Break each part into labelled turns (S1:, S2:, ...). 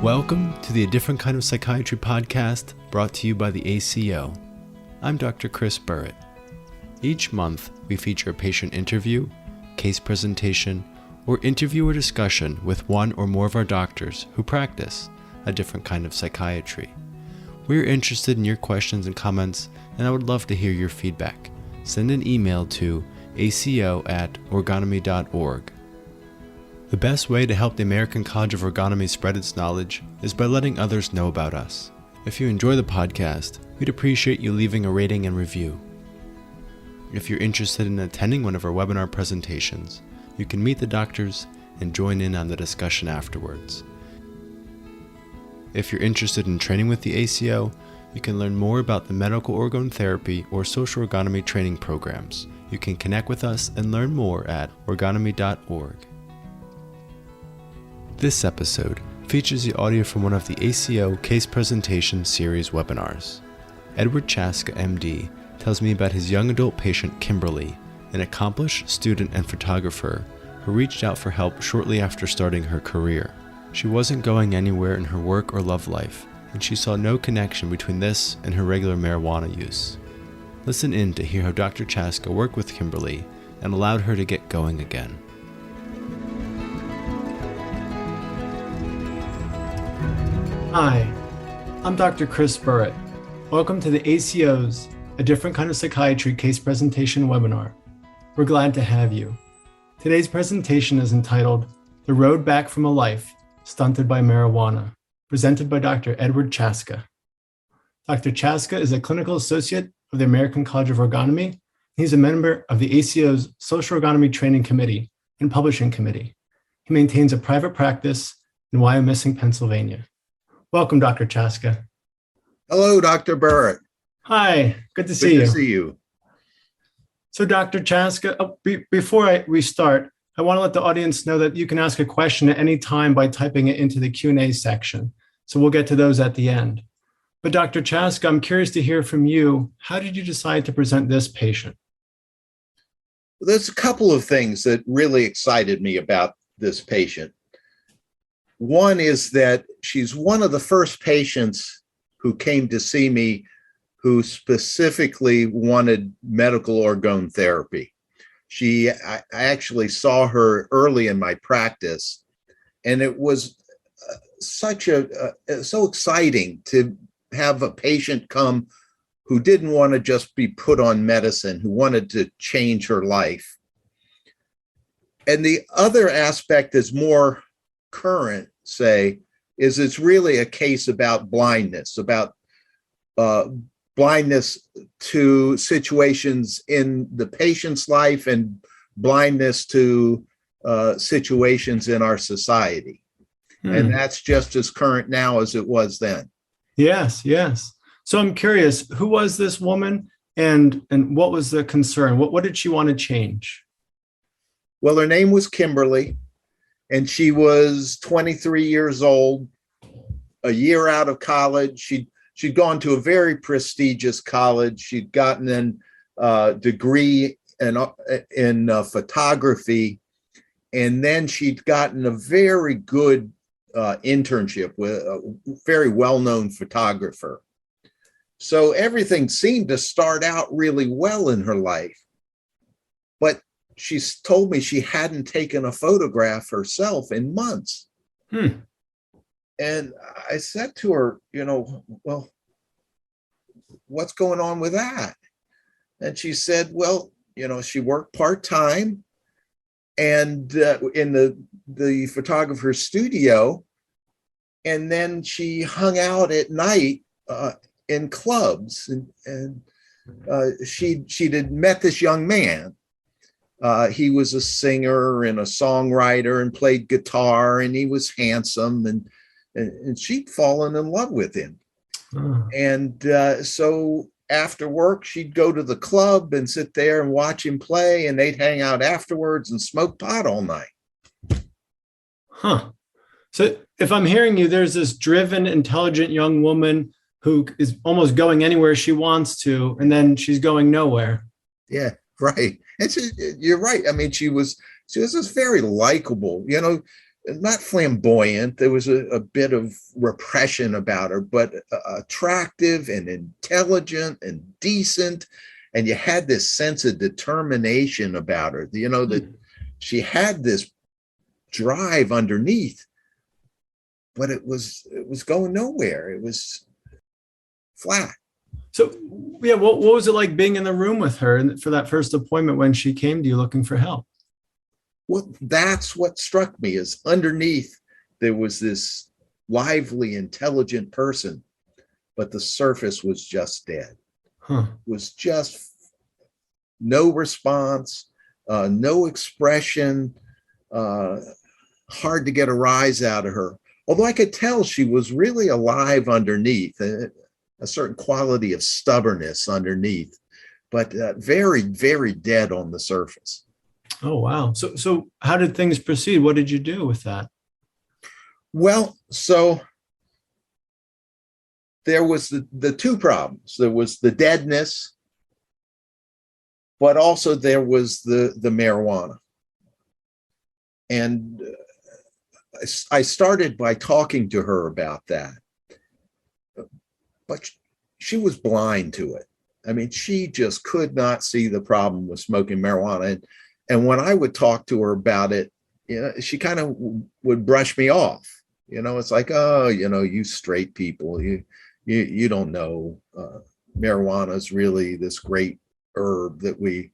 S1: Welcome to the A Different Kind of Psychiatry podcast brought to you by the ACO. I'm Dr. Chris Burritt. Each month, we feature a patient interview, case presentation, or interviewer discussion with one or more of our doctors who practice a different kind of psychiatry. We're interested in your questions and comments, and I would love to hear your feedback. Send an email to aco@orgonomy.org. The best way to help the American College of Ergonomy spread its knowledge is by letting others know about us. If you enjoy the podcast, we'd appreciate you leaving a rating and review. If you're interested in attending one of our webinar presentations, you can meet the doctors and join in on the discussion afterwards. If you're interested in training with the ACO, you can learn more about the medical orgone therapy or social ergonomy training programs. You can connect with us and learn more at orgonomy.org. This episode features the audio from one of the ACO Case Presentation Series webinars. Edward Chastka, MD, tells me about his young adult patient Kimberly, an accomplished student and photographer who reached out for help shortly after starting her career. She wasn't going anywhere in her work or love life, and she saw no connection between this and her regular marijuana use. Listen in to hear how Dr. Chastka worked with Kimberly and allowed her to get going again.
S2: Hi, I'm Dr. Chris Burritt. Welcome to the ACO's A Different Kind of Psychiatry Case Presentation webinar. We're glad to have you. Today's presentation is entitled The Road Back from a Life Stunted by Marijuana, presented by Dr. Edward Chastka. Dr. Chastka is a clinical associate of the American College of Ergonomy. He's a member of the ACO's Social Ergonomy Training Committee and Publishing Committee. He maintains a private practice in Wyomissing, Pennsylvania. Welcome, Dr. Chastka.
S3: Hello, Dr. Burritt.
S2: Hi, good to see you.
S3: Good to see you.
S2: So, Dr. Chastka, before we start, I want to let the audience know that you can ask a question at any time by typing it into the Q&A section. So we'll get to those at the end. But Dr. Chastka, I'm curious to hear from you. How did you decide to present this patient?
S3: Well, there's a couple of things that really excited me about this patient. One is that she's one of the first patients who came to see me who specifically wanted medical orgone therapy. I actually saw her early in my practice, and it was so exciting to have a patient come who didn't want to just be put on medicine, who wanted to change her life. And the other aspect is more current, is it's really a case about blindness to situations in the patient's life and blindness to situations in our society. And that's just as current now as it was then.
S2: Yes. So I'm curious, who was this woman and what was the concern? What did she want to change?
S3: Well, her name was Kimberly, and she was 23 years old, a year out of college. She'd gone to a very prestigious college. She'd gotten a degree in photography, and then she'd gotten a very good internship with a very well-known photographer. So everything seemed to start out really well in her life. But she's told me she hadn't taken a photograph herself in months. And I said to her, well, what's going on with that? And she said, well, she worked part-time and in the photographer's studio. And then she hung out at night in clubs. And she'd met this young man. He was a singer and a songwriter and played guitar, and he was handsome, and she'd fallen in love with him. And so after work, she'd go to the club and sit there and watch him play, and they'd hang out afterwards and smoke pot all night.
S2: So if I'm hearing you, there's this driven, intelligent young woman who is almost going anywhere she wants to, and then she's going nowhere.
S3: Yeah, right. And you're right. I mean, she was this very likable, not flamboyant. There was a bit of repression about her, but attractive and intelligent and decent. And you had this sense of determination about her, that she had this drive underneath, but it was going nowhere. It was flat.
S2: So, yeah, what was it like being in the room with her for that first appointment when she came to you looking for help?
S3: Well, that's what struck me, is underneath there was this lively, intelligent person, but the surface was just dead. It was just no response, no expression, hard to get a rise out of her. Although I could tell she was really alive underneath, a certain quality of stubbornness underneath, but very, very dead on the surface.
S2: Oh, wow. So how did things proceed? What did you do with that?
S3: Well, so there was the two problems. There was the deadness, but also there was the marijuana. And I started by talking to her about that, but she was blind to it. I mean, she just could not see the problem with smoking marijuana. And when I would talk to her about it, she kind of would brush me off. It's like, oh, you straight people, you don't know. Marijuana is really this great herb that we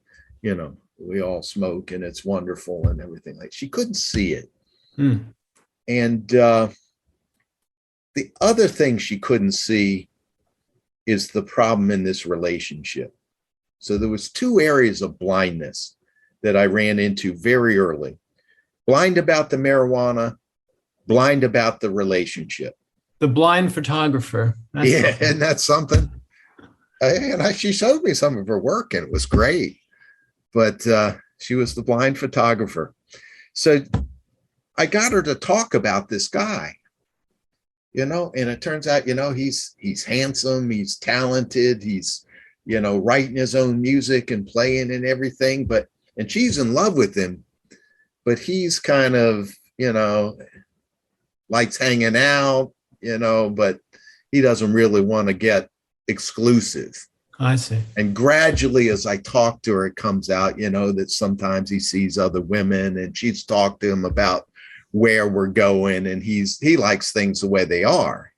S3: all smoke, and it's wonderful and everything. Like, she couldn't see it. And the other thing she couldn't see is the problem in this relationship. So there was two areas of blindness that I ran into very early. Blind about the marijuana, blind about the relationship.
S2: The blind photographer.
S3: And that's something. She showed me some of her work, and it was great. But she was the blind photographer. So I got her to talk about this guy, and it turns out, he's handsome, he's talented, he's, writing his own music and playing and everything, and she's in love with him, but he's kind of, likes hanging out, but he doesn't really want to get exclusive.
S2: I see. And
S3: gradually, as I talk to her, it comes out, that sometimes he sees other women, and she's talked to him about where we're going, and he likes things the way they are,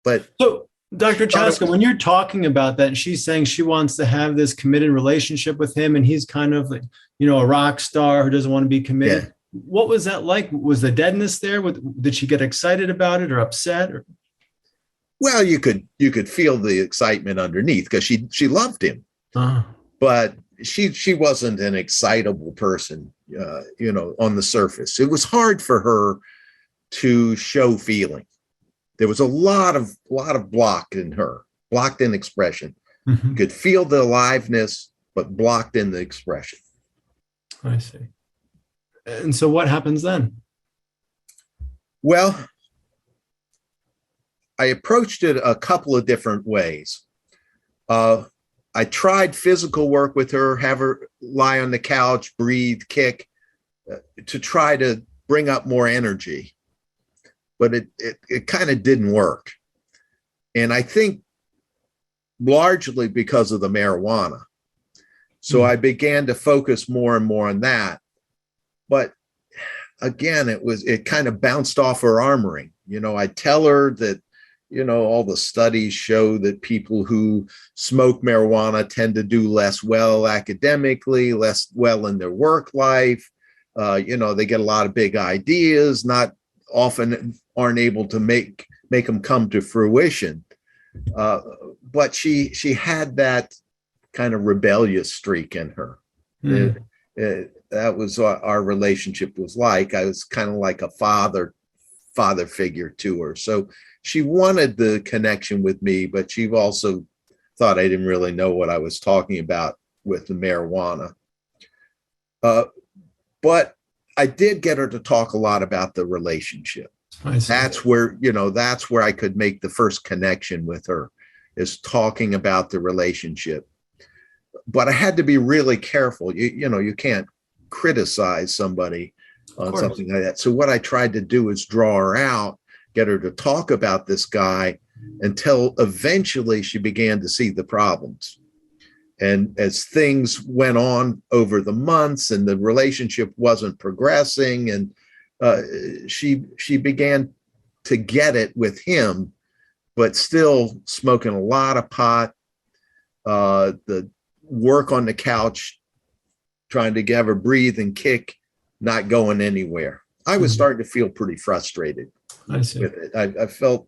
S3: but
S2: so Dr. Chastka, when you're talking about that, and she's saying she wants to have this committed relationship with him, and he's kind of like, a rock star who doesn't want to be committed. Yeah. What was that like? Was the deadness there? Did she get excited about it or upset?
S3: Well, you could feel the excitement underneath, because she loved him, but she wasn't an excitable person, on the surface. It was hard for her to show feeling. There was a lot of block in her, blocked in expression. You could feel the aliveness, but blocked in the expression.
S2: I see. And so what happens then?
S3: Well, I approached it a couple of different ways. I tried physical work with her, have her lie on the couch, breathe, kick, to try to bring up more energy. But it kind of didn't work. And I think largely because of the marijuana. So I began to focus more and more on that. But again, it kind of bounced off her armoring. I tell her that, all the studies show that people who smoke marijuana tend to do less well academically, less well in their work life. They get a lot of big ideas, not often aren't able to make them come to fruition. But she had that kind of rebellious streak in her. That was what our relationship was like. I was kind of like a father figure to her. So she wanted the connection with me, but she also thought I didn't really know what I was talking about with the marijuana. But I did get her to talk a lot about the relationship. That's where I could make the first connection with her, is talking about the relationship. But I had to be really careful. You can't criticize somebody on something like that. So what I tried to do is draw her out, get her to talk about this guy until eventually she began to see the problems. And as things went on over the months and the relationship wasn't progressing, and she began to get it with him, but still smoking a lot of pot, the work on the couch, trying to get her breathe and kick, not going anywhere. I was starting to feel pretty frustrated with it. I felt,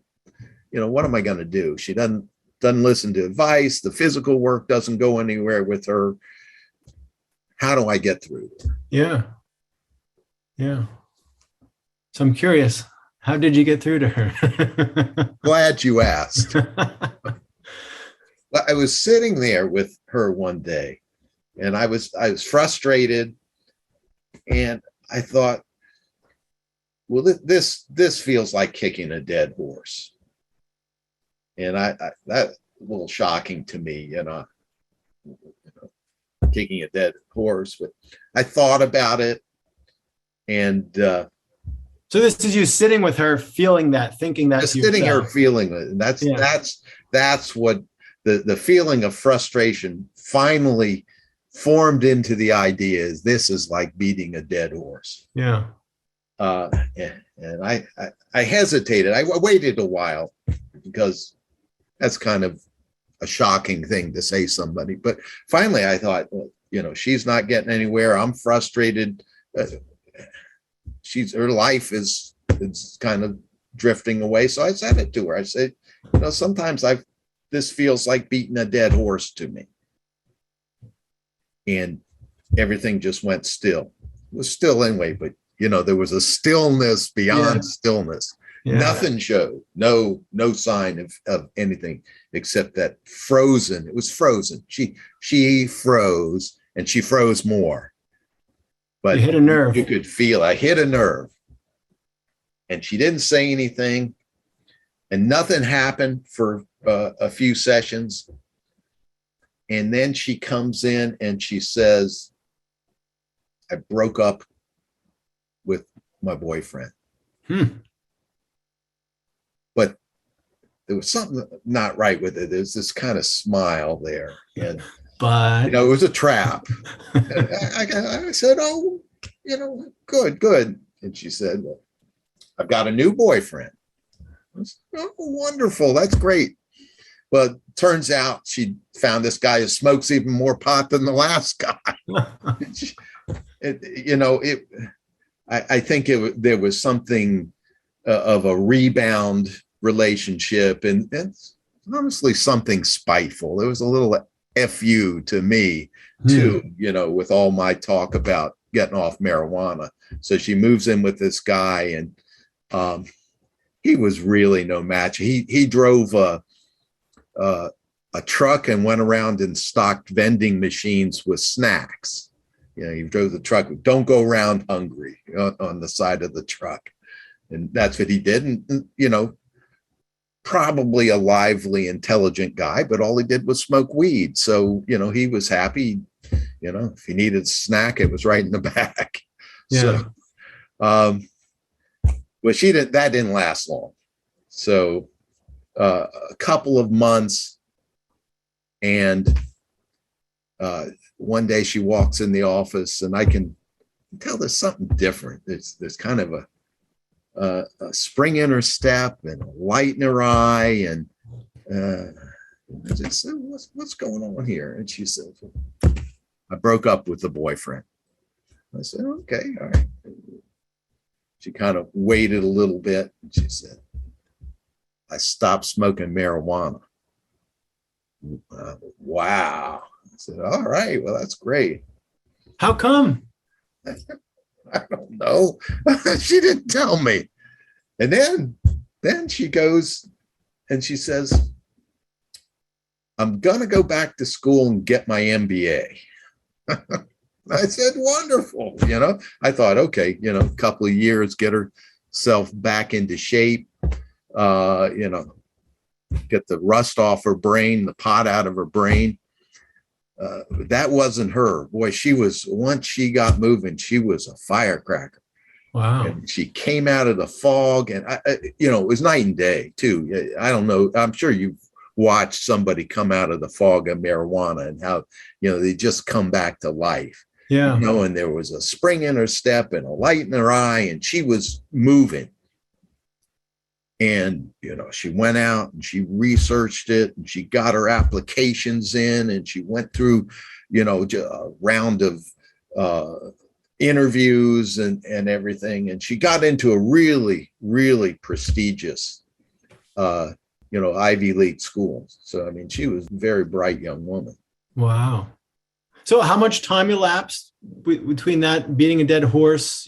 S3: what am I going to do? She doesn't listen to advice. The physical work doesn't go anywhere with her. How do I get through?
S2: Yeah. So I'm curious, how did you get through to her?
S3: Glad you asked. I was sitting there with her one day, and I was frustrated, and I thought, well, this feels like kicking a dead horse. And that's a little shocking to me, kicking a dead horse. But I thought about it, and
S2: so this is you sitting with her, feeling that, thinking that,
S3: just sitting here feeling it. And that's what the feeling of frustration finally formed into the idea is this is like beating a dead horse.
S2: Yeah.
S3: And I hesitated. I waited a while because that's kind of a shocking thing to say somebody. But finally I thought, well, she's not getting anywhere. I'm frustrated. Her life is kind of drifting away. So I said it to her. I said, sometimes this feels like beating a dead horse to me. And everything just went still. It was still anyway, but there was a stillness beyond stillness. Yeah. Nothing showed, no sign of anything except that frozen. It was frozen. She froze, and she froze more. But
S2: you hit a nerve.
S3: You could feel I hit a nerve. And she didn't say anything, and nothing happened for a few sessions. And then she comes in and she says, I broke up with my boyfriend. But there was something not right with it. There's this kind of smile there. And
S2: but
S3: it was a trap. I said, oh, good. And she said, well, I've got a new boyfriend. I said, oh, wonderful. That's great. But turns out she found this guy who smokes even more pot than the last guy. I think there was something of a rebound relationship, and honestly something spiteful. There was a little FU to me too, with all my talk about getting off marijuana. So she moves in with this guy, and he was really no match. He drove a truck and went around and stocked vending machines with snacks. He drove the truck. Don't go around hungry on the side of the truck. And that's what he did. And, probably a lively, intelligent guy, but all he did was smoke weed. So, he was happy. If he needed a snack, it was right in the back.
S2: Yeah.
S3: So, but that didn't last long. So, a couple of months, and one day she walks in the office, and I can tell there's something different. There's kind of a spring in her step and a light in her eye, and I just said, what's going on here? And she said, I broke up with the boyfriend. I said, okay, all right. She kind of waited a little bit, and she said, I stopped smoking marijuana. Wow. I said, all right, well, that's great.
S2: How come?
S3: I don't know. She didn't tell me. And then she goes and she says, I'm going to go back to school and get my MBA. I said, wonderful. I thought, okay, a couple of years, get herself back into shape, get the rust off her brain, the pot out of her brain. that wasn't her. Boy, once she got moving, she was a firecracker.
S2: Wow.
S3: And she came out of the fog, and it was night and day too. I don't know. I'm sure you've watched somebody come out of the fog of marijuana and how, they just come back to life.
S2: Yeah.
S3: And there was a spring in her step and a light in her eye, and she was moving. And, she went out and she researched it, and she got her applications in, and she went through, a round of interviews and everything. And she got into a really, really prestigious, Ivy League school. So, she was a very bright young woman.
S2: Wow. So how much time elapsed between that beating a dead horse,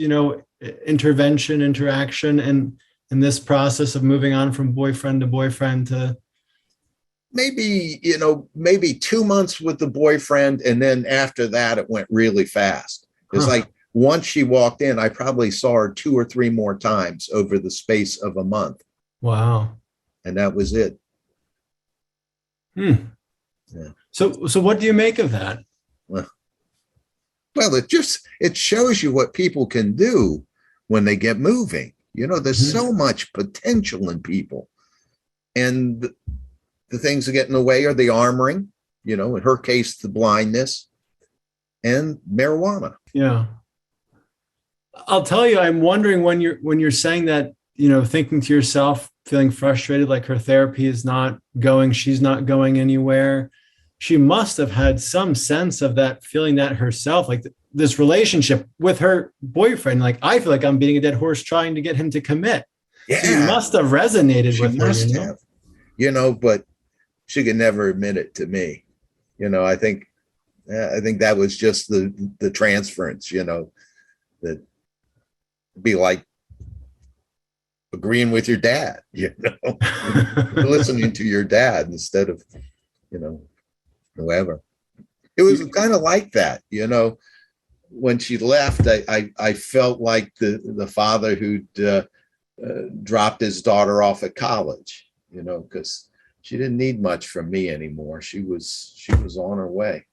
S2: intervention, interaction, and this process of moving on from boyfriend to boyfriend to?
S3: Maybe 2 months with the boyfriend. And then after that, it went really fast. It's like once she walked in, I probably saw her 2 or 3 more times over the space of a month.
S2: Wow.
S3: And that was it.
S2: Yeah. So what do you make of that?
S3: Well, it shows you what people can do when they get moving. There's so much potential in people. And the things that get in the way are the armoring, in her case, the blindness and marijuana.
S2: Yeah. I'll tell you, I'm wondering when you're saying that, thinking to yourself, feeling frustrated, like her therapy is not going, she's not going anywhere. She must have had some sense of that, feeling that herself, like this relationship with her boyfriend. Like, I feel like I'm beating a dead horse trying to get him to commit.
S3: Yeah.
S2: So it must have resonated with her.
S3: Must have, but she could never admit it to me. I think that was just the transference, that be like agreeing with your dad, listening to your dad instead of, whoever. It was kind of like that, when she left, I felt like the father who'd dropped his daughter off at college, because she didn't need much from me anymore. She was on her way.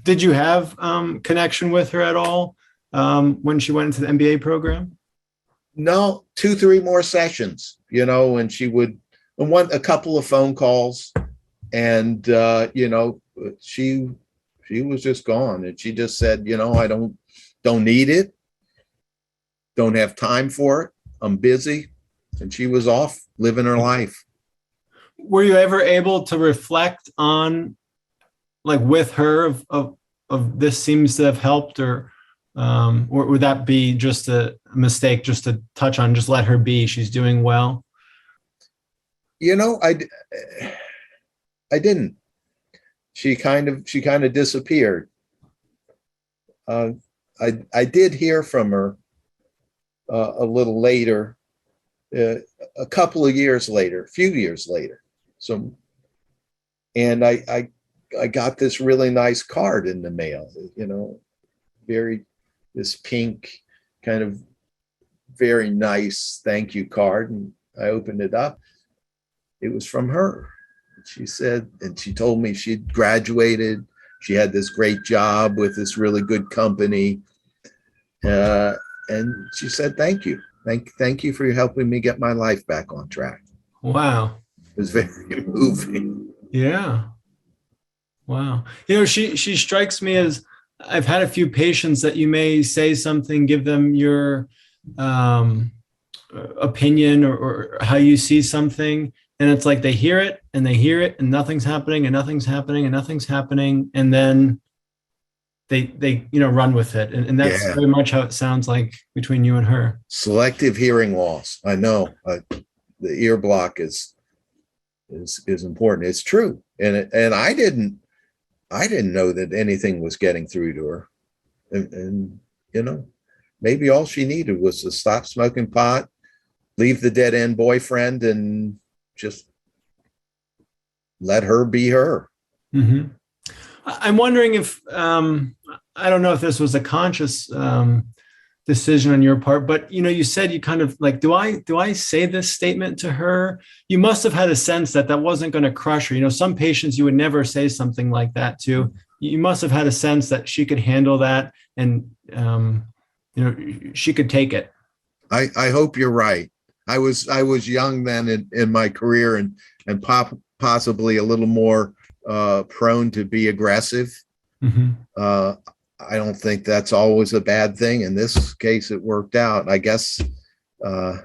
S2: Did you have connection with her at all when she went into the MBA program?
S3: No, 2-3 more sessions, and she would, a couple of phone calls, and she was just gone, and she just said, I don't need it, don't have time for it, I'm busy, and she was off living her life.
S2: Were you ever able to reflect on, like, with her of this seems to have helped, or would that be just a mistake, just to touch on, just let her be, she's doing well?
S3: I didn't. She kind of disappeared. I did hear from her a little later, a couple of years later, a few years later. So, and I got this really nice card in the mail, this pink kind of very nice thank you card. And I opened it up. It was from her. She said, and she told me she'd graduated. She had this great job with this really good company. And she said, thank you. Thank you for helping me get my life back on track.
S2: Wow.
S3: It was very moving.
S2: Yeah. Wow. She strikes me as, I've had a few patients that you may say something, give them your opinion or how you see something. And it's like they hear it and nothing's happening and nothing's happening and nothing's happening. And then they run with it. And that's very much how it sounds like between you and her. Selective
S3: hearing loss. I know the ear block is important. It's true. And I didn't know that anything was getting through to her. And maybe all she needed was to stop smoking pot, leave the dead end boyfriend, and just let her be her.
S2: Mm-hmm. I'm wondering if, I don't know if this was a conscious decision on your part, but you said you kind of like, do I say this statement to her? You must have had a sense that wasn't going to crush her. Some patients you would never say something like that to. you must have had a sense that she could handle that, and she could take it.
S3: I hope you're right. I was young then in my career, and possibly a little more prone to be aggressive. I don't think that's always a bad thing. In this case, it worked out. I guess, I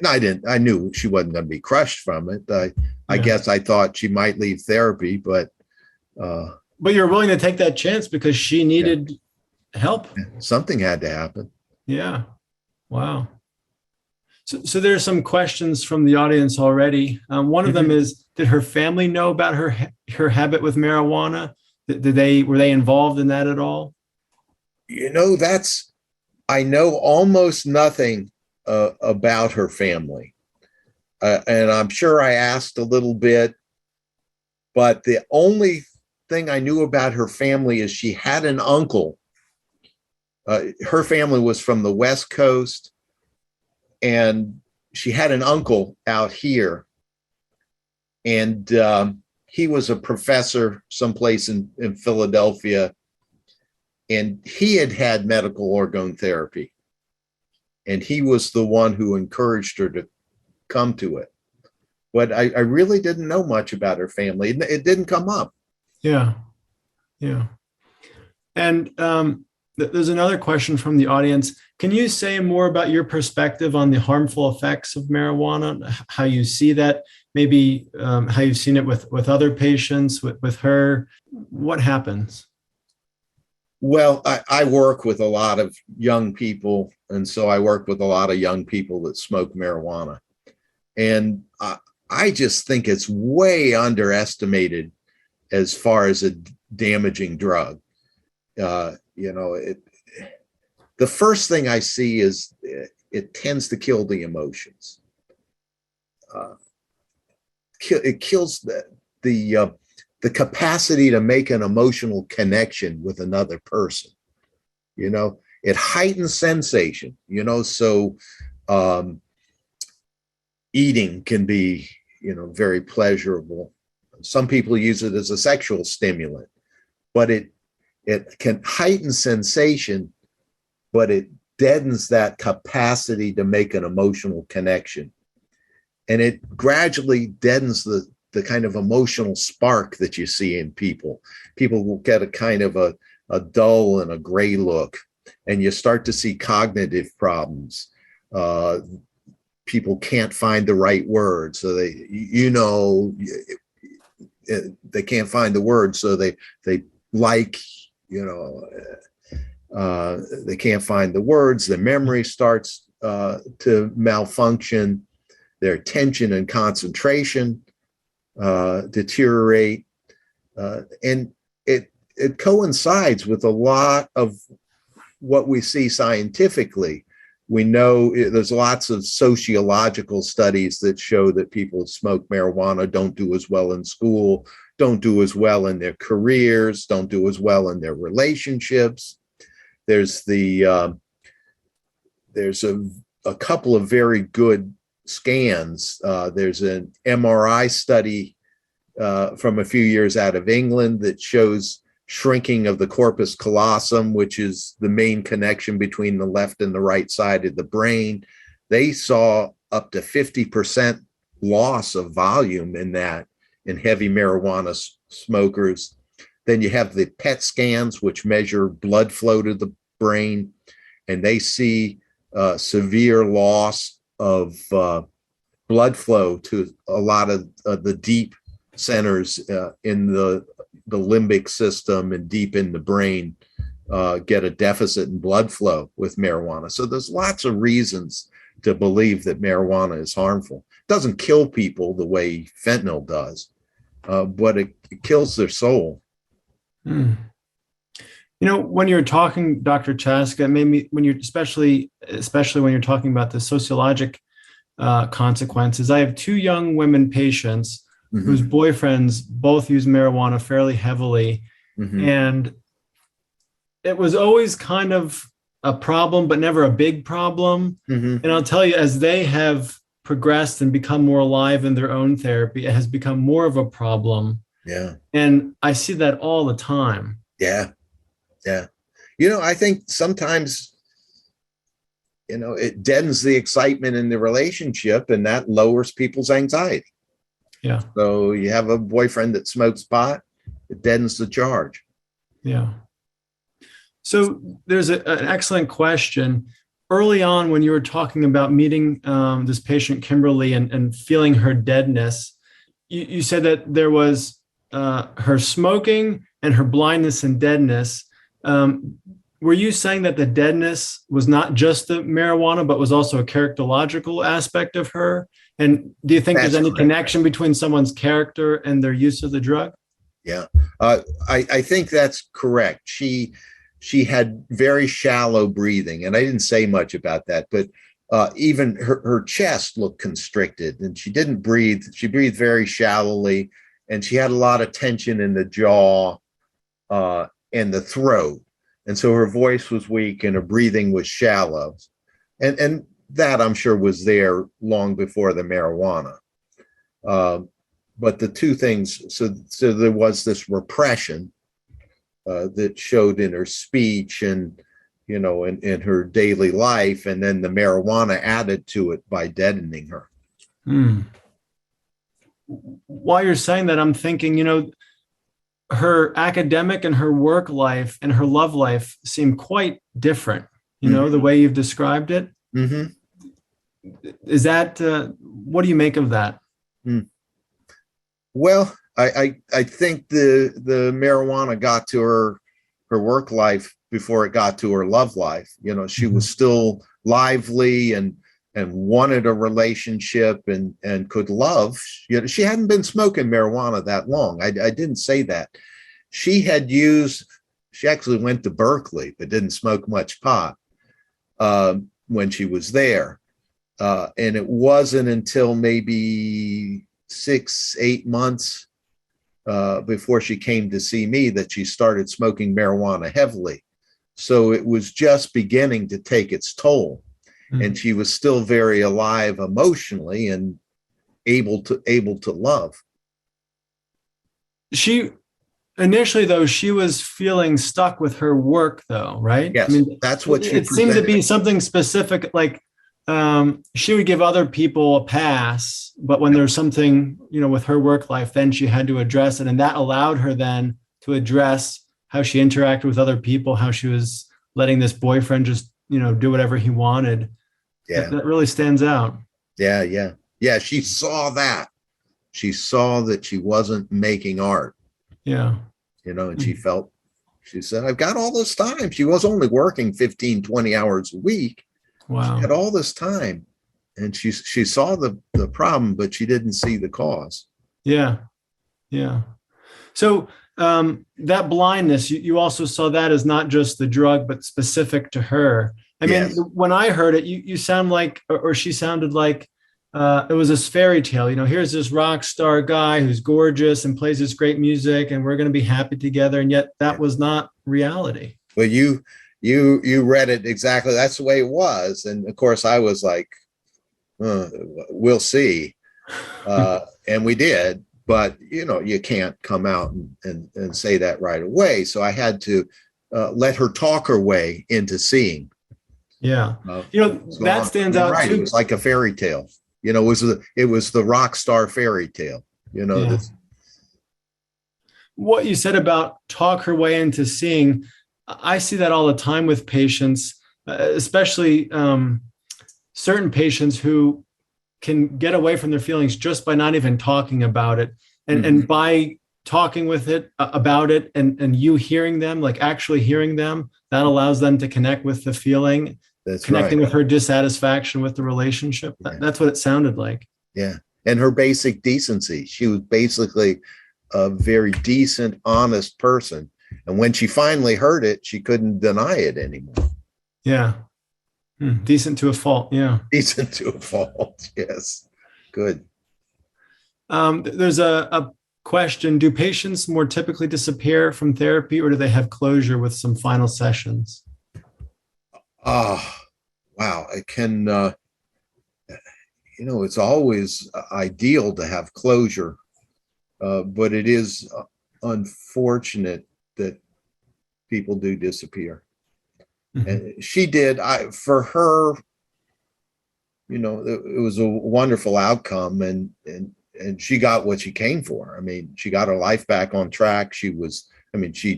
S3: didn't. I knew she wasn't going to be crushed from it. I guess I thought she might leave therapy, but
S2: you're willing to take that chance because she needed help.
S3: Something had to happen.
S2: Yeah. Wow. So there's some questions from the audience already. One of them is, did her family know about her habit with marijuana? Were they involved in that at all?
S3: I know almost nothing about her family. And I'm sure I asked a little bit, but the only thing I knew about her family is she had an uncle. Her family was from the West Coast, and she had an uncle out here. And he was a professor someplace in Philadelphia, and he had medical orgone therapy. And he was the one who encouraged her to come to it. But I really didn't know much about her family. It didn't come up.
S2: Yeah. Yeah. And there's another question from the audience. Can you say more about your perspective on the harmful effects of marijuana, how you see that, maybe how you've seen it with other patients, with her? What happens?
S3: Well, I work with a lot of young people, and so I work with a lot of young people that smoke marijuana. And I just think it's way underestimated as far as a damaging drug. The first thing I see is it tends to kill the emotions. It kills the capacity to make an emotional connection with another person. It heightens sensation. So eating can be, very pleasurable. Some people use it as a sexual stimulant, but it can heighten sensation, but it deadens that capacity to make an emotional connection. And it gradually deadens the kind of emotional spark that you see in people. People will get a kind of a dull and a gray look, and you start to see cognitive problems. People can't find the right words, so they can't find the words, so they can't find the words. Their memory starts to malfunction. Their attention and concentration deteriorate, and it coincides with a lot of what we see scientifically. We know there's lots of sociological studies that show that people who smoke marijuana don't do as well in school, don't do as well in their careers, don't do as well in their relationships. There's a couple of very good scans. There's an MRI study from a few years out of England that shows shrinking of the corpus callosum, which is the main connection between the left and the right side of the brain. They saw up to 50% loss of volume in heavy marijuana smokers. Then you have the PET scans, which measure blood flow to the brain, and they see severe loss of blood flow to a lot of the deep centers in the limbic system and deep in the brain get a deficit in blood flow with marijuana. So there's lots of reasons to believe that marijuana is harmful. It doesn't kill people the way fentanyl does, but it kills their soul.
S2: When you're talking, Dr. Chastka, maybe when you're especially when you're talking about the sociologic consequences, I have two young women patients whose boyfriends both use marijuana fairly heavily. And it was always kind of a problem, but never a big problem. And I'll tell you, as they have progressed and become more alive in their own therapy, it has become more of a problem.
S3: Yeah.
S2: And I see that all the time.
S3: Yeah. Yeah. I think sometimes, it deadens the excitement in the relationship, and that lowers people's anxiety.
S2: Yeah.
S3: So you have a boyfriend that smokes pot, it deadens the charge.
S2: Yeah. So there's an excellent question. Early on, when you were talking about meeting this patient, Kimberly, and feeling her deadness, you said that there was her smoking and her blindness and deadness. Were you saying that the deadness was not just the marijuana, but was also a characterological aspect of her? And do you think
S3: That's
S2: there's any
S3: correct.
S2: connection between someone's character and their use of the drug?
S3: Yeah. I think that's correct. She had very shallow breathing, and I didn't say much about that, but even her chest looked constricted, and she didn't breathe. She breathed very shallowly, and she had a lot of tension in the jaw and the throat. And so her voice was weak and her breathing was shallow. And that, I'm sure, was there long before the marijuana. But the two things, so there was this repression that showed in her speech and, in her daily life. And then the marijuana added to it by deadening her.
S2: While you're saying that, I'm thinking, her academic and her work life and her love life seem quite different, the way you've described it.
S3: Mm-hmm.
S2: Is that, what do you make of that?
S3: Well, I think the marijuana got to her work life before it got to her love life. She was still lively and wanted a relationship and could love. She hadn't been smoking marijuana that long. I didn't say that. She actually went to Berkeley, but didn't smoke much pot when she was there. And it wasn't until maybe 6-8 months before she came to see me that she started smoking marijuana heavily. So it was just beginning to take its toll. And she was still very alive emotionally and able to love.
S2: Initially, though, she was feeling stuck with her work, though, right?
S3: Yes, that's what she
S2: it seemed to be something specific, like she would give other people a pass, but when there's something, with her work life, then she had to address it. And that allowed her then to address how she interacted with other people, how she was letting this boyfriend just, do whatever he wanted.
S3: Yeah.
S2: That really stands out.
S3: Yeah. She saw that. She saw that she wasn't making art.
S2: Yeah.
S3: And she said, I've got all this time. She was only working 15, 20 hours a week.
S2: Wow.
S3: She had all this time. And she saw the problem, but she didn't see the cause.
S2: Yeah. Yeah. So that blindness, you also saw that as not just the drug, but specific to her. I mean,
S3: Yes.
S2: When I heard it, you sound like, or she sounded like it was this fairy tale. Here's this rock star guy who's gorgeous and plays this great music, and we're going to be happy together. And yet that was not reality.
S3: Well, you read it exactly. That's the way it was. And of course, I was like, we'll see. And we did. But, you can't come out and say that right away. So I had to let her talk her way into seeing.
S2: Yeah. That stands out
S3: right.
S2: too.
S3: It was like a fairy tale. It was the rock star fairy tale.
S2: Yeah. What you said about talk her way into seeing, I see that all the time with patients, especially certain patients who can get away from their feelings just by not even talking about it. And by talking with it about it and you hearing them, like actually hearing them, that allows them to connect with the feeling.
S3: That's
S2: connecting
S3: right.
S2: with her dissatisfaction with the relationship. That's what it sounded like.
S3: Yeah. And her basic decency. She was basically a very decent, honest person. And when she finally heard it, she couldn't deny it anymore.
S2: Yeah. Decent to a fault. Yeah.
S3: Decent to a fault. Yes. Good.
S2: There's a question. Do patients more typically disappear from therapy, or do they have closure with some final sessions?
S3: Wow. It can, it's always ideal to have closure. But it is unfortunate that people do disappear. Mm-hmm. And she did. For her, it was a wonderful outcome, and she got what she came for. I mean, she got her life back on track. She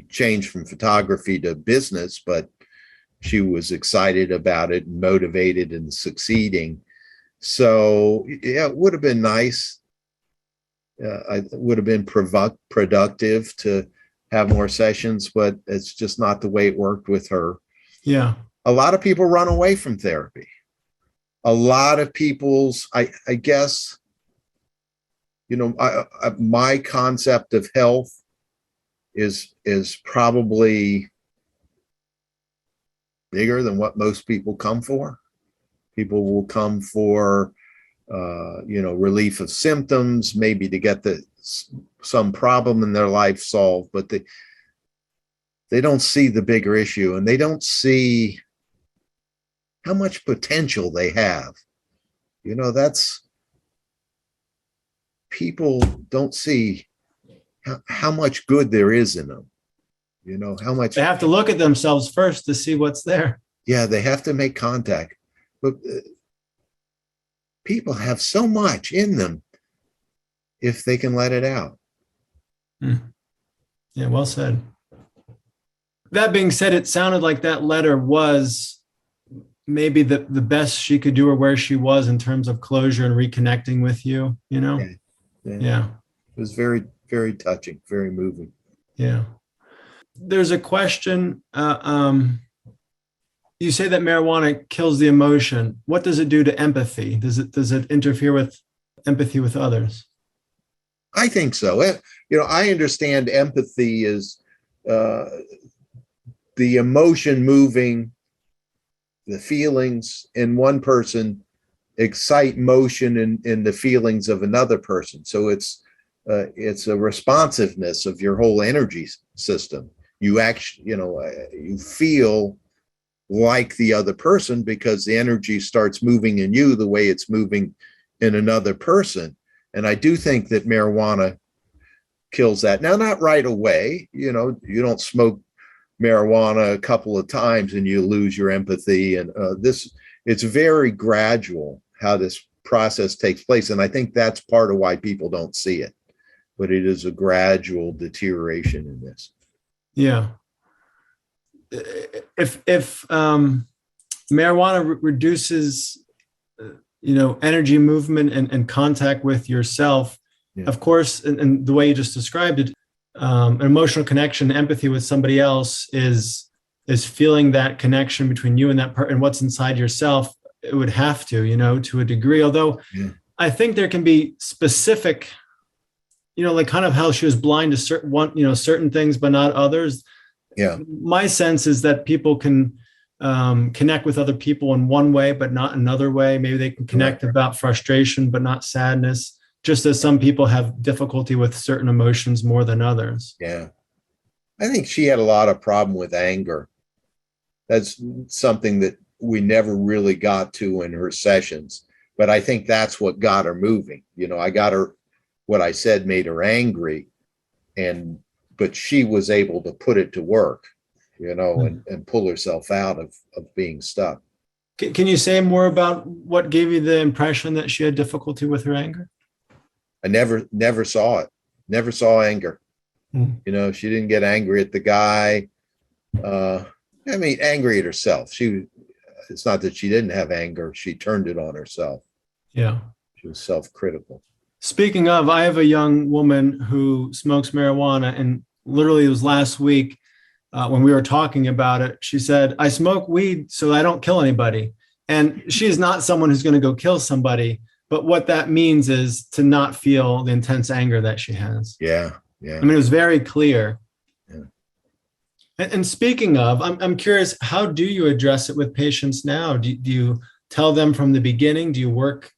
S3: changed from photography to business, but she was excited about it, motivated, and succeeding. So yeah, it would have been nice. It would have been productive to have more sessions, but it's just not the way it worked with her.
S2: Yeah.
S3: A lot of people run away from therapy. A lot of people's, I guess, my concept of health is probably bigger than what most people come for. People will come for, relief of symptoms, maybe to get some problem in their life solved, but they don't see the bigger issue, and they don't see how much potential they have. People don't see how much good there is in them. How much
S2: they have to look at themselves first to see what's there.
S3: Yeah, they have to make contact. But people have so much in them if they can let it out.
S2: Yeah, well said. That being said, it sounded like that letter was maybe the best she could do, or where she was in terms of closure and reconnecting with you, Yeah.
S3: It was very, very touching, very moving.
S2: Yeah. There's a question. You say that marijuana kills the emotion. What does it do to empathy? Does it interfere with empathy with others?
S3: I think so. I understand empathy is the emotion moving, the feelings in one person excite motion in the feelings of another person. So it's a responsiveness of your whole energy system. You actually, you feel like the other person because the energy starts moving in you the way it's moving in another person. And I do think that marijuana kills that. Now, not right away. You don't smoke marijuana a couple of times and you lose your empathy. And it's very gradual how this process takes place. And I think that's part of why people don't see it. But it is a gradual deterioration in this.
S2: Yeah. If marijuana reduces, energy movement and contact with yourself, of course, and the way you just described it, an emotional connection, empathy with somebody else is feeling that connection between you and that part and what's inside yourself. It would have to a degree, although I think there can be specific, like kind of how she was blind to certain things, but not others.
S3: Yeah.
S2: My sense is that people can connect with other people in one way, but not another way. Maybe they can connect about frustration, but not sadness, just as some people have difficulty with certain emotions more than others.
S3: Yeah. I think she had a lot of problem with anger. That's something that we never really got to in her sessions, but I think that's what got her moving. I got her, what I said made her angry, but she was able to put it to work, and pull herself out of being stuck.
S2: Can you say more about what gave you the impression that she had difficulty with her anger?
S3: I never saw it. Never saw anger. She didn't get angry at the guy. Angry at herself. It's not that she didn't have anger. She turned it on herself.
S2: Yeah.
S3: She was self-critical.
S2: Speaking of, I have a young woman who smokes marijuana, and literally it was last week when we were talking about it, she said, I smoke weed so I don't kill anybody. And she is not someone who's going to go kill somebody, but what that means is to not feel the intense anger that she has.
S3: Yeah.
S2: It was very clear. Yeah. And speaking of, I'm curious, how do you address it with patients now? Do you tell them from the beginning? Do you work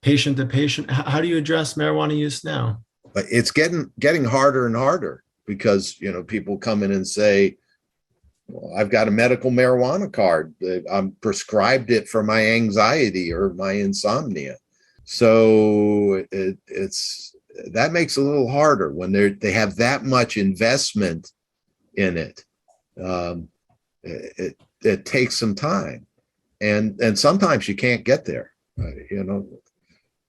S2: patient to patient? How do you address marijuana use now?
S3: It's getting harder and harder because, people come in and say, well, I've got a medical marijuana card. I'm prescribed it for my anxiety or my insomnia. So it's that makes it a little harder when they have that much investment in it. It takes some time, and sometimes you can't get there,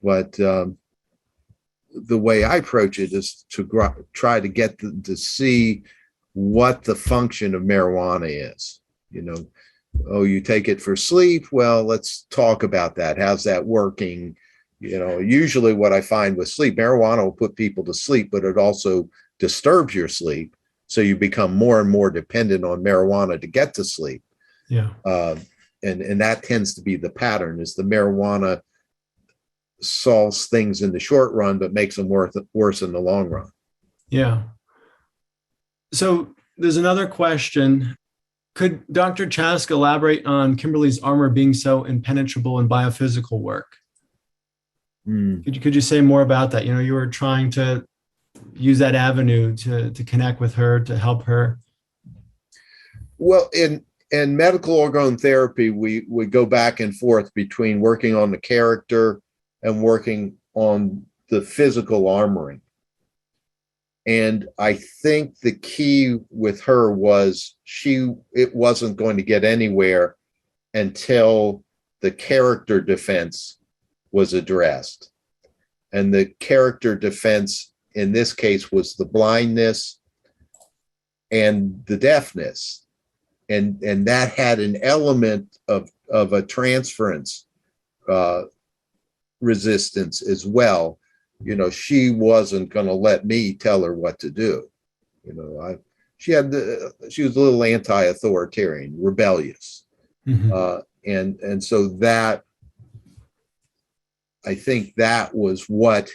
S3: but the way I approach it is to try to get to see what the function of marijuana is. Oh, you take it for sleep. Well, let's talk about that. How's that working? Usually what I find with sleep, marijuana will put people to sleep, but it also disturbs your sleep. So you become more and more dependent on marijuana to get to sleep.
S2: Yeah.
S3: And that tends to be the pattern, is the marijuana solves things in the short run, but makes them worse in the long run.
S2: Yeah. So there's another question. Could Dr. Chastka elaborate on Kimberly's armor being so impenetrable in biophysical work? Could you say more about that? You were trying to use that avenue to connect with her, to help her.
S3: Well, in medical orgone therapy, we go back and forth between working on the character and working on the physical armoring. And I think the key with her was it wasn't going to get anywhere until the character defense was addressed. And the character defense in this case was the blindness and the deafness. And that had an element of a transference resistance as well. She wasn't going to let me tell her what to do. She was a little anti-authoritarian, rebellious. Mm-hmm. And so that, I think that was what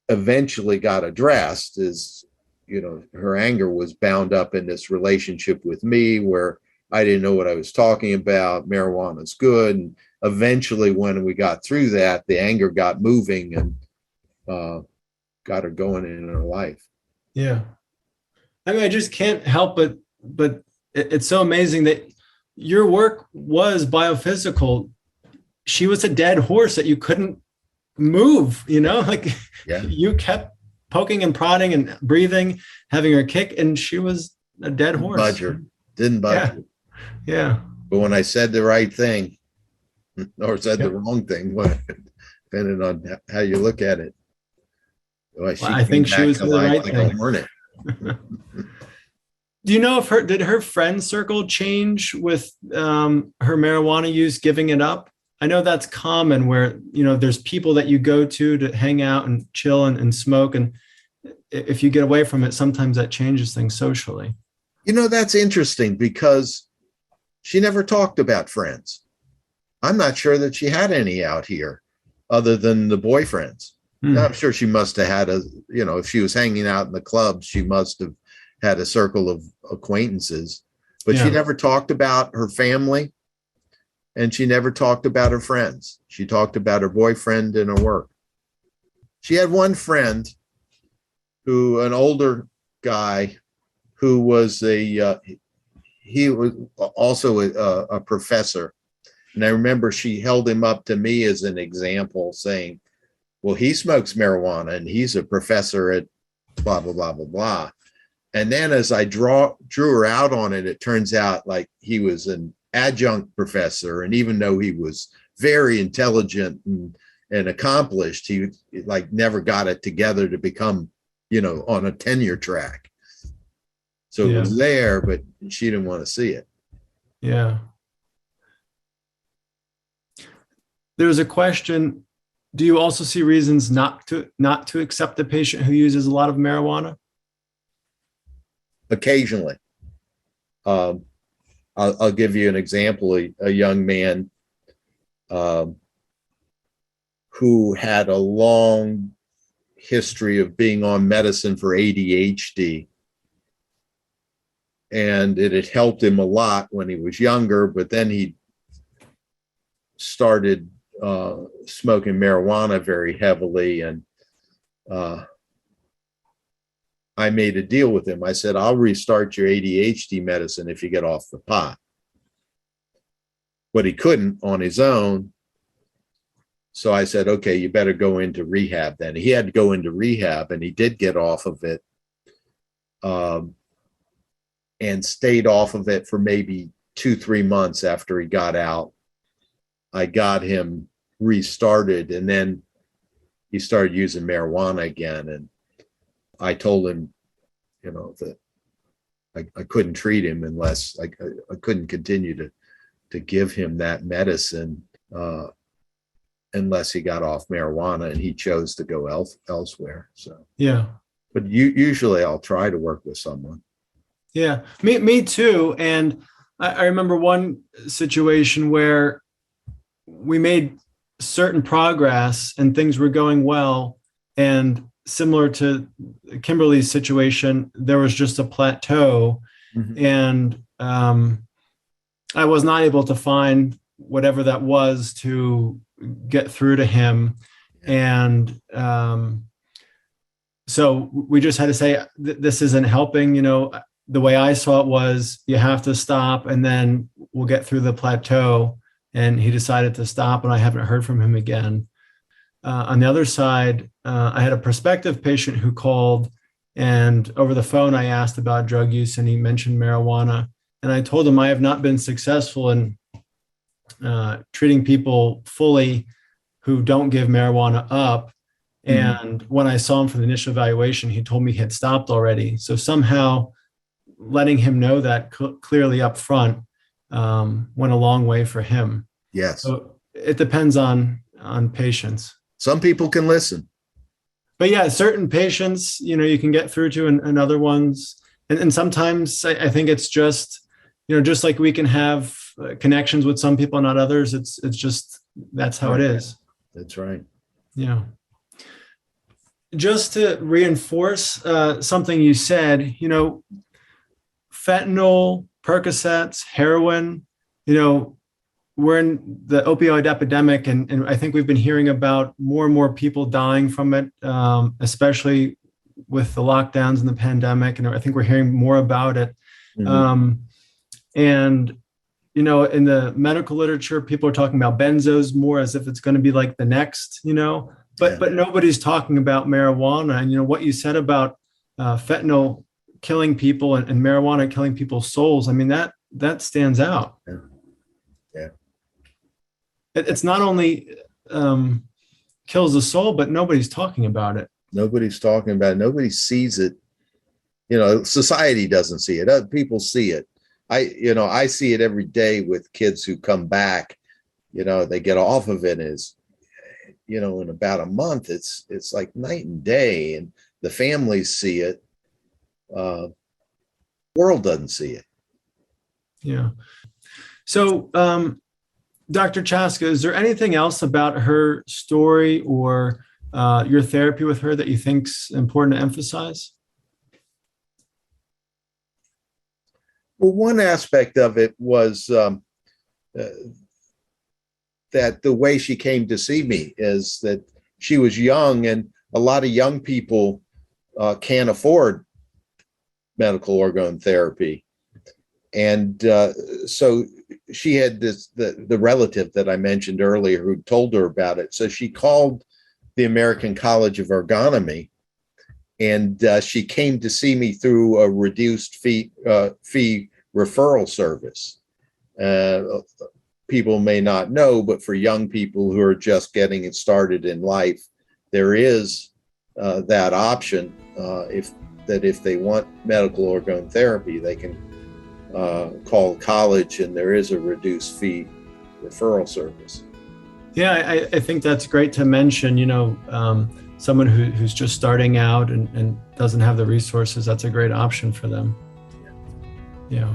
S3: eventually got addressed, is, her anger was bound up in this relationship with me where I didn't know what I was talking about. Marijuana's good. And eventually when we got through that, the anger got moving and got her going in her life.
S2: Yeah. I mean, I just can't help but it's so amazing that your work was biophysical. She was a dead horse that you couldn't move, yeah. You kept poking and prodding and breathing, having her kick, and she was a dead horse.
S3: Didn't budge her.
S2: Yeah.
S3: But when I said the right thing or said the wrong thing, depending on how you look at it.
S2: I think she was the right thing. Do you know did her friend circle change with her marijuana use, giving it up? I know that's common where, there's people that you go to hang out and chill and smoke. And if you get away from it, sometimes that changes things socially.
S3: That's interesting because she never talked about friends. I'm not sure that she had any out here other than the boyfriends. I'm sure she must have had if she was hanging out in the clubs, she must have had a circle of acquaintances, but she never talked about her family and she never talked about her friends. She talked about her boyfriend and her work. She had one friend an older guy who was he was also a professor. And I remember she held him up to me as an example saying, well, he smokes marijuana and he's a professor at blah, blah, blah, blah, blah. And then as I drew her out on it, it turns out like he was an adjunct professor. And even though he was very intelligent and accomplished, he never got it together to become, on a tenure track. So it was there, but she didn't want to see it.
S2: Yeah. There was a question. Do you also see reasons not to accept a patient who uses a lot of marijuana?
S3: Occasionally. I'll give you an example. A young man who had a long history of being on medicine for ADHD. And it had helped him a lot when he was younger, but then he started smoking marijuana very heavily. And I made a deal with him. I said, I'll restart your ADHD medicine if you get off the pot. But he couldn't on his own. So I said, okay, you better go into rehab then. He had to go into rehab, and he did get off of it, and stayed off of it for maybe 2-3 months after he got out. I got him restarted, and then he started using marijuana again. And I told him, that I couldn't treat him unless I couldn't continue to give him that medicine unless he got off marijuana, and he chose to go elsewhere. So
S2: Yeah.
S3: but usually I'll try to work with someone.
S2: Yeah, me too. And I remember one situation where we made certain progress and things were going well. And similar to Kimberly's situation, there was just a plateau.
S3: Mm-hmm.
S2: And I was not able to find whatever that was to get through to him. And so we just had to say, this isn't helping. The way I saw it was, you have to stop and then we'll get through the plateau. And he decided to stop, and I haven't heard from him again. On the other side, I had a prospective patient who called, and over the phone, I asked about drug use, and he mentioned marijuana. And I told him I have not been successful in treating people fully who don't give marijuana up. And when I saw him for the initial evaluation, he told me he had stopped already. So somehow letting him know that clearly up front went a long way for him.
S3: Yes.
S2: So it depends on patients.
S3: Some people can listen.
S2: But yeah, certain patients, you can get through to, and other ones. And sometimes I think it's just, just like we can have connections with some people, not others. It's just, that's how it is.
S3: That's right.
S2: Yeah. Just to reinforce something you said, fentanyl, Percocets, heroin, we're in the opioid epidemic, and I think we've been hearing about more and more people dying from it, especially with the lockdowns and the pandemic. And I think we're hearing more about it. Mm-hmm. And, in the medical literature, people are talking about benzos more as if it's going to be like the next, but nobody's talking about marijuana. And, what you said about fentanyl killing people and marijuana killing people's souls, I mean, that stands out.
S3: Yeah.
S2: It's not only kills the soul, but nobody's talking about it.
S3: Nobody's talking about it. Nobody sees it. Society doesn't see it. Other people see it. I see it every day with kids who come back. They get off of it in about a month. It's like night and day, and the families see it. World doesn't see it.
S2: Yeah. So, Dr. Chastka, is there anything else about her story or your therapy with her that you think's important to emphasize?
S3: Well, one aspect of it was that the way she came to see me is that she was young, and a lot of young people can't afford medical orgone therapy. And so she had the relative that I mentioned earlier who told her about it. So she called the American College of Ergonomy, and she came to see me through a reduced fee referral service. People may not know, but for young people who are just getting it started in life, there is that option. If they want medical orgone therapy, they can call college, and there is a reduced fee referral service.
S2: Yeah, I think that's great to mention. Someone who's just starting out and doesn't have the resources, that's a great option for them. Yeah.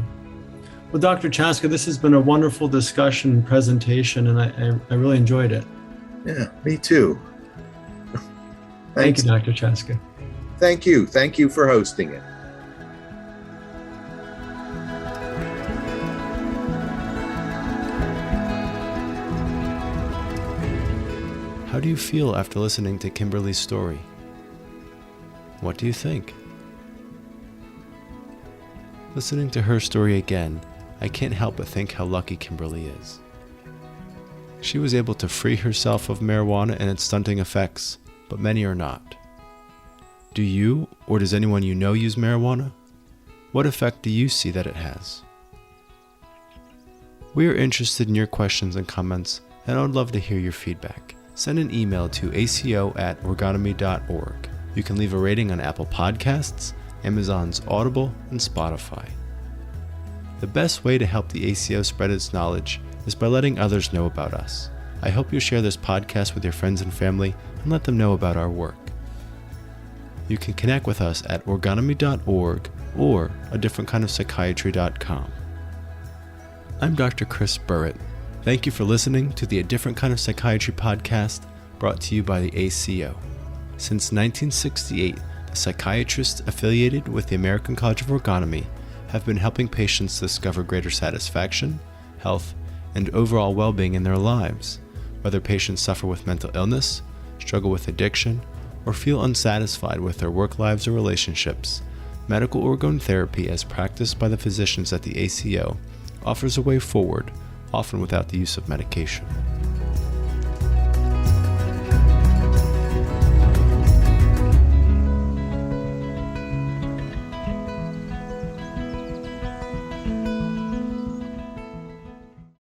S2: Well, Dr. Chastka, this has been a wonderful discussion and presentation, and I really enjoyed it.
S3: Yeah, me too.
S2: Thank you, Dr. Chastka.
S3: Thank you. Thank you for hosting it.
S1: How do you feel after listening to Kimberly's story? What do you think? Listening to her story again, I can't help but think how lucky Kimberly is. She was able to free herself of marijuana and its stunting effects, but many are not. Do you, or does anyone you know, use marijuana? What effect do you see that it has? We are interested in your questions and comments, and I would love to hear your feedback. Send an email to aco@orgonomy.org. You can leave a rating on Apple Podcasts, Amazon's Audible, and Spotify. The best way to help the ACO spread its knowledge is by letting others know about us. I hope you'll share this podcast with your friends and family and let them know about our work. You can connect with us at orgonomy.org or adifferentkindofpsychiatry.com. I'm Dr. Chris Burritt. Thank you for listening to the A Different Kind of Psychiatry podcast brought to you by the ACO. Since 1968, the psychiatrists affiliated with the American College of Orgonomy have been helping patients discover greater satisfaction, health, and overall well-being in their lives, whether patients suffer with mental illness, struggle with addiction, or feel unsatisfied with their work lives or relationships. Medical orgone therapy, as practiced by the physicians at the ACO, offers a way forward, often without the use of medication.